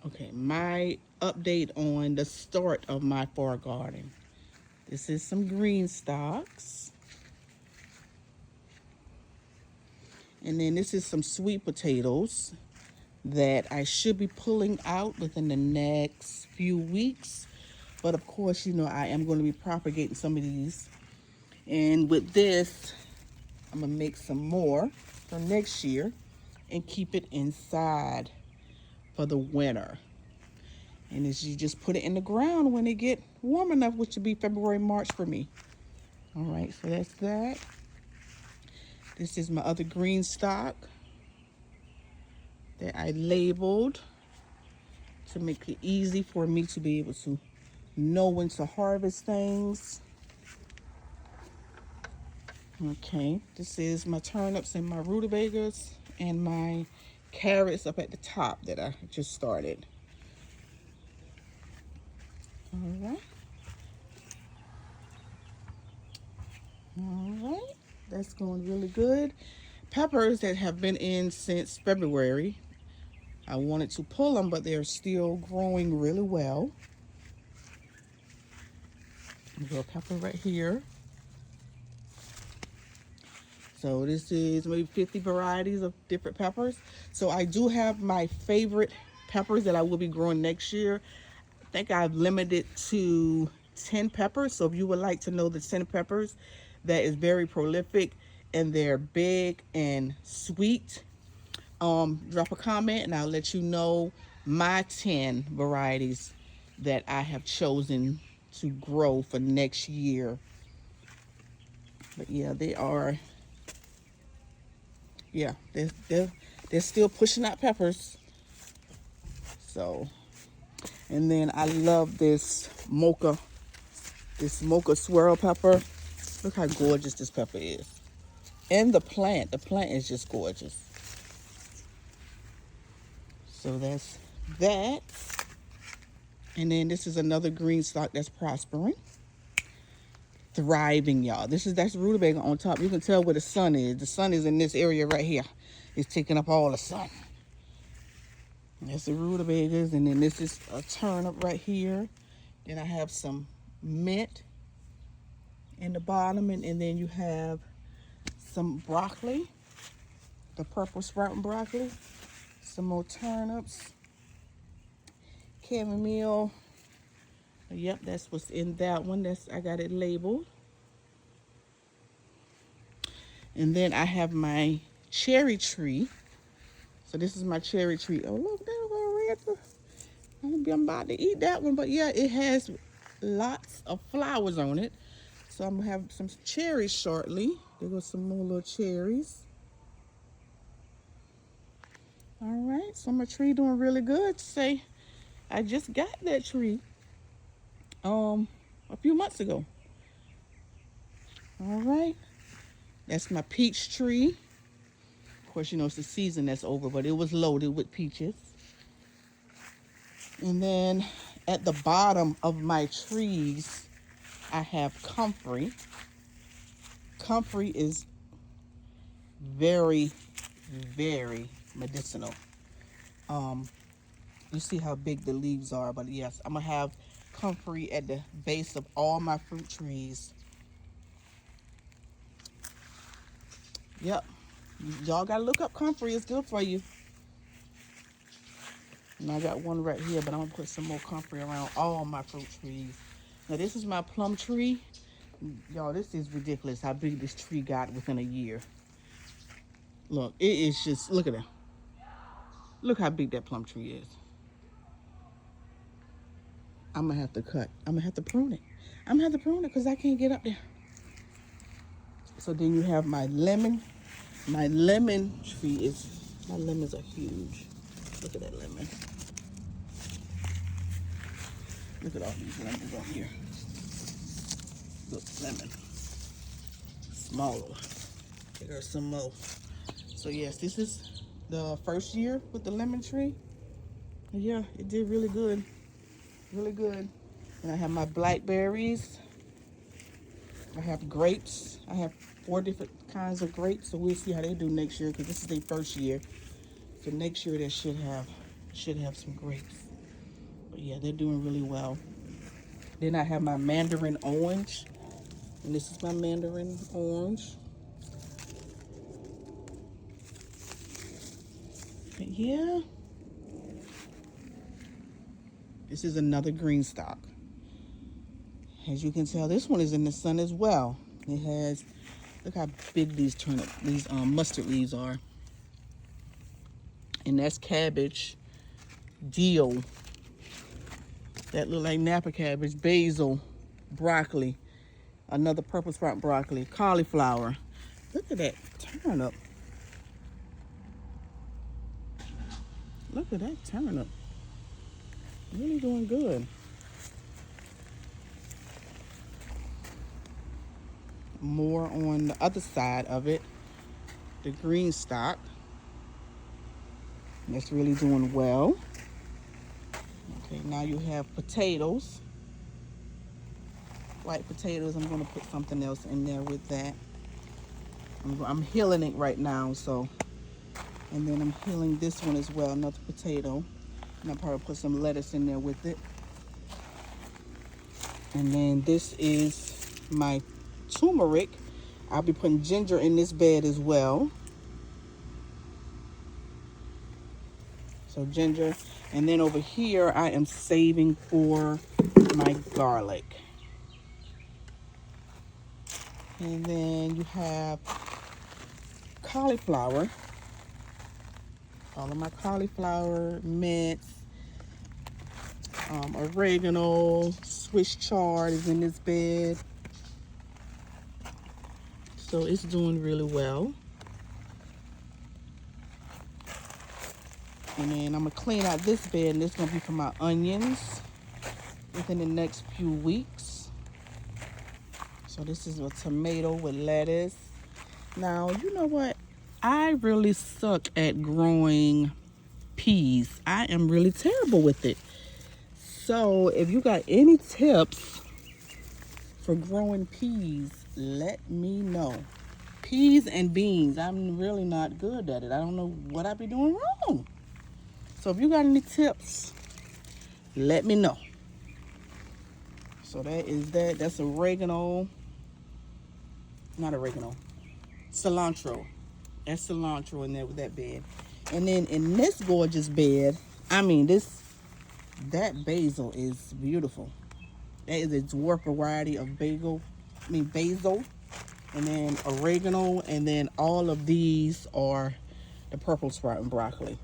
Okay, my update on the start of my far garden. This is some green stalks. And then this is some sweet potatoes that I should be pulling out within the next few weeks. But of course, you know, I am going to be propagating some of these. And with this, I'm going to make some more for next year and keep it inside for the winter. And as you just put it in the ground when it get warm enough, which would be February, March for me. All right, so that's that. This is my other green stock that I labeled to make it easy for me to be able to know when to harvest things. Okay, this is my turnips and my rutabagas and my carrots up at the top that I just started. All right. All right, that's going really good. Peppers that have been in since February. I wanted to pull them, but they're still growing really well. There's a pepper right here. So this is maybe 50 varieties of different peppers. So I do have my favorite peppers that I will be growing next year. I think I've limited to 10 peppers. So if you would like to know the 10 peppers that is very prolific and they're big and sweet, drop a comment and I'll let you know my 10 varieties that I have chosen to grow for next year. But yeah, they're still pushing out peppers. So, and then I love this mocha swirl pepper. Look how gorgeous this pepper is. And the plant is just gorgeous. So that's that. And then this is another green stock that's prospering. Thriving, y'all. That's rutabaga on top. You can tell where the sun is. The sun is in this area right here. It's taking up all the sun. That's the rutabagas, and then this is a turnip right here. Then I have some mint in the bottom, and then you have some broccoli, the purple sprouting broccoli, some more turnips, chamomile. Yep, that's what's in that one. I got it labeled. And then I have my cherry tree. So this is my cherry tree. Oh, look, there's a red. I'm about to eat that one. But yeah, it has lots of flowers on it. So I'm going to have some cherries shortly. There goes some more little cherries. All right, so my tree doing really good. Say, I just got that tree a few months ago. All right, that's my peach tree. Of course, you know, it's the season that's over, but it was loaded with peaches. And then at the bottom of my trees, I have comfrey. Comfrey is very, very medicinal. You see how big the leaves are, but yes, I'm gonna have comfrey at the base of all my fruit trees. Yep, y'all gotta look up comfrey. It's good for you. And I got one right here, but I'm gonna put some more comfrey around all my fruit trees. Now this is my plum tree. Y'all, this is ridiculous how big this tree got within a year. Look, it is just, look at that. Look how big that plum tree is. I'm gonna have to cut. I'm gonna have to prune it. I'm gonna have to prune it because I can't get up there. So then you have my lemon. My lemon tree my lemons are huge. Look at that lemon. Look at all these lemons on here. Look, lemon. Smaller. There are some more. So yes, this is the first year with the lemon tree. And yeah, it did really good. Really good. And I have my blackberries. I have grapes. I have 4 different kinds of grapes. So we'll see how they do next year because this is their first year. So next year they should have some grapes. But yeah, they're doing really well. Then I have my mandarin orange. And this is my mandarin orange. But yeah. This is another green stalk. As you can tell, this one is in the sun as well. It has, look how big these mustard leaves are. And that's cabbage, dill. That look like Napa cabbage, basil, broccoli, another purple sprout broccoli, cauliflower. Look at that turnip. Look at that turnip. Really doing good. More on the other side of it, the green stalk. That's really doing well. Okay, now you have potatoes. White potatoes. I'm going to put something else in there with that. I'm healing it right now, so. And then I'm healing this one as well, another potato. And I'll probably put some lettuce in there with it. And then this is my turmeric. I'll be putting ginger in this bed as well. So ginger. And then over here, I am saving for my garlic. And then you have cauliflower. All of my cauliflower, mint, oregano, Swiss chard is in this bed. So it's doing really well. And then I'm gonna clean out this bed, and this is gonna be for my onions within the next few weeks. So this is a tomato with lettuce. Now, you know what? I really suck at growing peas. I am really terrible with it. So if you got any tips for growing peas, let me know. Peas and beans, I'm really not good at it. I don't know what I be doing wrong. So if you got any tips, let me know. So that is that. That's oregano. Not oregano. Cilantro. That's cilantro in there with that bed. And then in this gorgeous bed, that basil is beautiful. That is a dwarf variety of basil. And then oregano. And then all of these are the purple sprout and broccoli.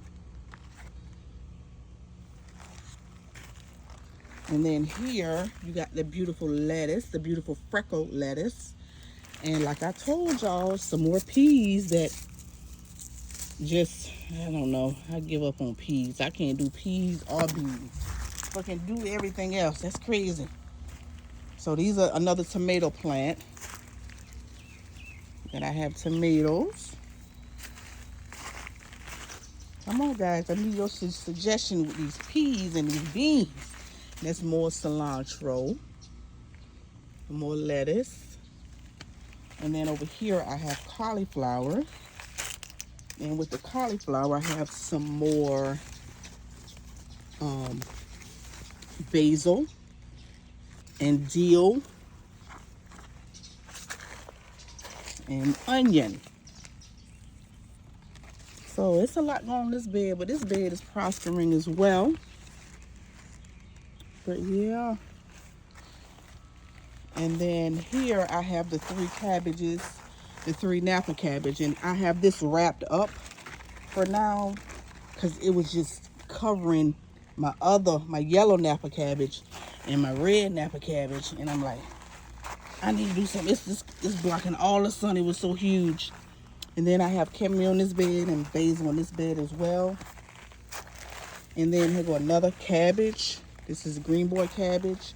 And then here, you got the beautiful lettuce, the beautiful freckled lettuce. And like I told y'all, some more peas that just, I don't know, I give up on peas. I can't do peas or beans. But I can do everything else. That's crazy. So these are another tomato plant. Then I have tomatoes. Come on, guys. I need your suggestion with these peas and these beans. That's more cilantro, more lettuce. And then over here I have cauliflower. And with the cauliflower I have some more basil and dill and onion. So it's a lot going on in this bed, but this bed is prospering as well. But yeah. And then here I have the 3 cabbages, the 3 Napa cabbage. And I have this wrapped up for now because it was just covering my yellow Napa cabbage and my red Napa cabbage. And I'm like, I need to do something. It's blocking all the sun. It was so huge. And then I have chamomile on this bed and basil on this bed as well. And then here go another cabbage. This is green boy cabbage.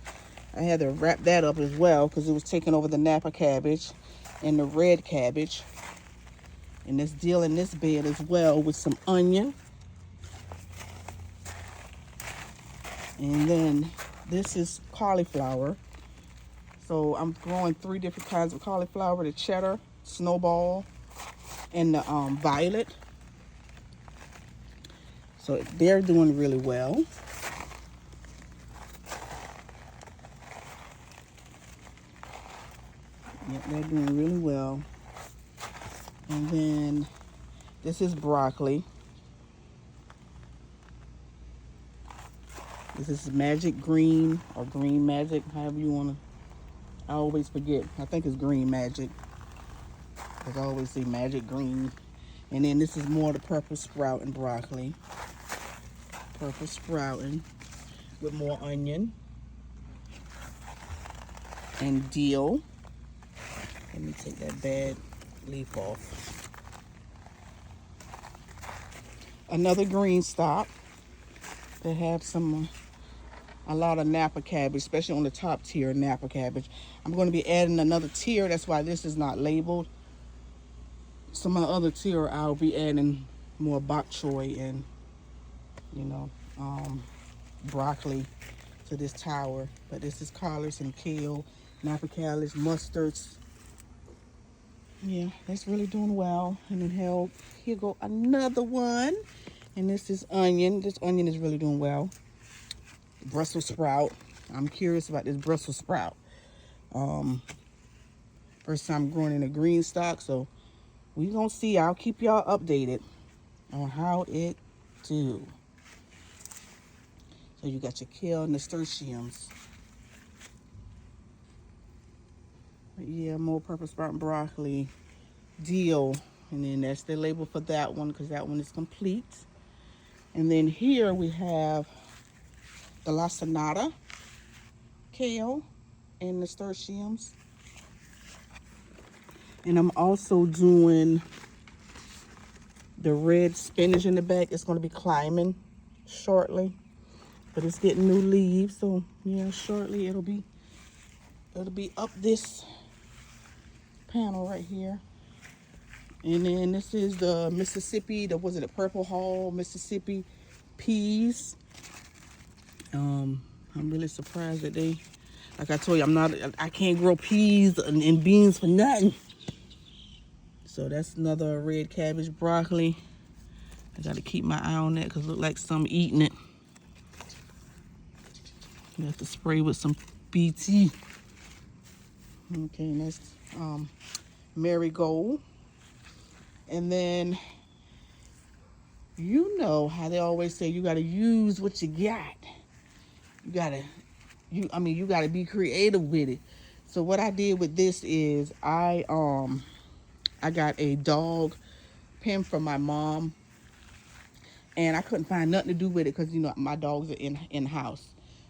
I had to wrap that up as well because it was taking over the Napa cabbage and the red cabbage. And this dill in this bed as well with some onion. And then this is cauliflower. So I'm growing 3 different kinds of cauliflower: the cheddar, snowball, and the violet. So they're doing really well. Yep, they're doing really well. And then this is broccoli. This is magic green or green magic, however you want to. I always forget. I think it's green magic, because I always see magic green. And then this is more the purple sprouting broccoli. Purple sprouting with more onion and dill. Let me take that bad leaf off. Another green stalk. They have a lot of Napa cabbage, especially on the top tier Napa cabbage. I'm going to be adding another tier. That's why this is not labeled. Some of the other tier I'll be adding more bok choy and, you know, broccoli to this tower. But this is collards and kale, Napa cabbage, mustards. Yeah, that's really doing well. And then here go another one. And this is onion. This onion is really doing well. Brussels sprout. I'm curious about this Brussels sprout. First time growing in a green stock, so we gonna see. I'll keep y'all updated on how it do. So you got your kale and nasturtiums. But yeah, more purple sprout and broccoli, dill, and then that's the label for that one, because that one is complete. And then here we have the lacinato, kale, and nasturtiums. And I'm also doing the red spinach in the back. It's going to be climbing shortly, but it's getting new leaves. So yeah, shortly it'll be up this panel right here. And then this is the Mississippi, the Purple Hull Mississippi peas. I'm really surprised that they, like I told you, I can't grow peas and beans for nothing. So that's another red cabbage, broccoli. I got to keep my eye on that because it looks like some eating it. You have to spray with some BT. Okay, and that's marigold. And then, you know how they always say you got to use what you got. You got to be creative with it. So what I did with this is I got a dog pen from my mom, and I couldn't find nothing to do with it because, you know, my dogs are in house.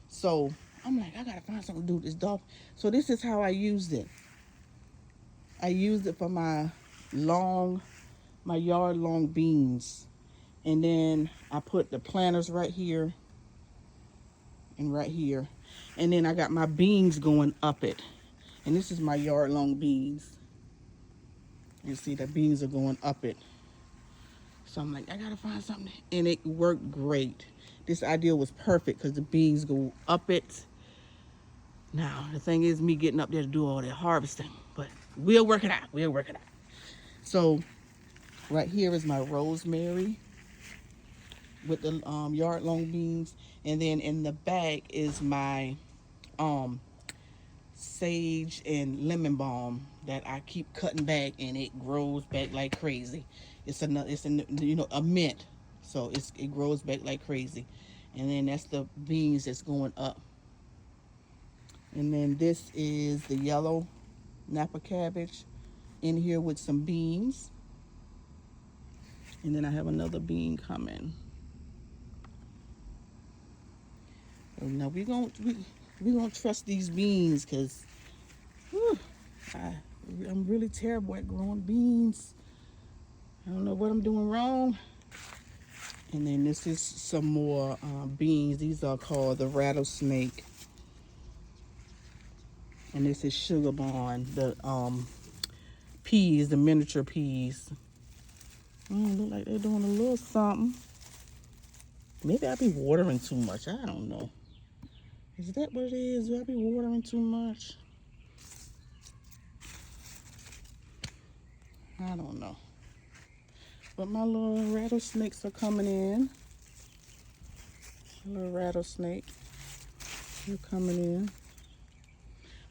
So I'm like, I gotta find something to do with this dog. So this is how I used it. I used it for my yard long beans. And then I put the planters right here and right here. And then I got my beans going up it. And this is my yard long beans. You see the beans are going up it. So I'm like, I gotta find something. And it worked great. This idea was perfect because the beans go up it. Now, the thing is me getting up there to do all that harvesting. But we'll work it out. We'll work it out. So right here is my rosemary with the yard long beans. And then in the back is my sage and lemon balm that I keep cutting back, and it grows back like crazy. It's a mint, so it grows back like crazy. And then that's the beans that's going up. And then this is the yellow Napa cabbage in here with some beans. And then I have another bean coming. So now we're gonna trust these beans, because I'm really terrible at growing beans. I don't know what I'm doing wrong. And then this is some more beans. These are called the rattlesnake. And this is sugar barn, the peas, the miniature peas. Look like they're doing a little something. Maybe I be watering too much. I don't know. Is that what it is? Do I be watering too much? I don't know. But my little rattlesnakes are coming in. Little rattlesnake. They're coming in.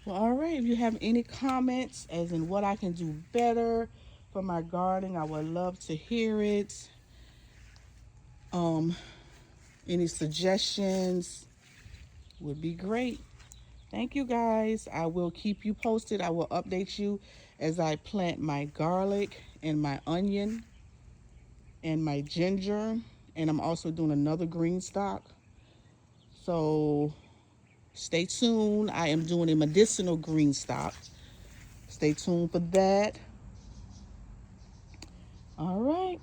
Well, all right. If you have any comments, as in what I can do better for my gardening, I would love to hear it. Um, any suggestions would be great. Thank you guys. I will keep you posted. I will update you as I plant my garlic and my onion and my ginger. And I'm also doing another green stock. So stay tuned. I am doing a medicinal green stock. Stay tuned for that. All right.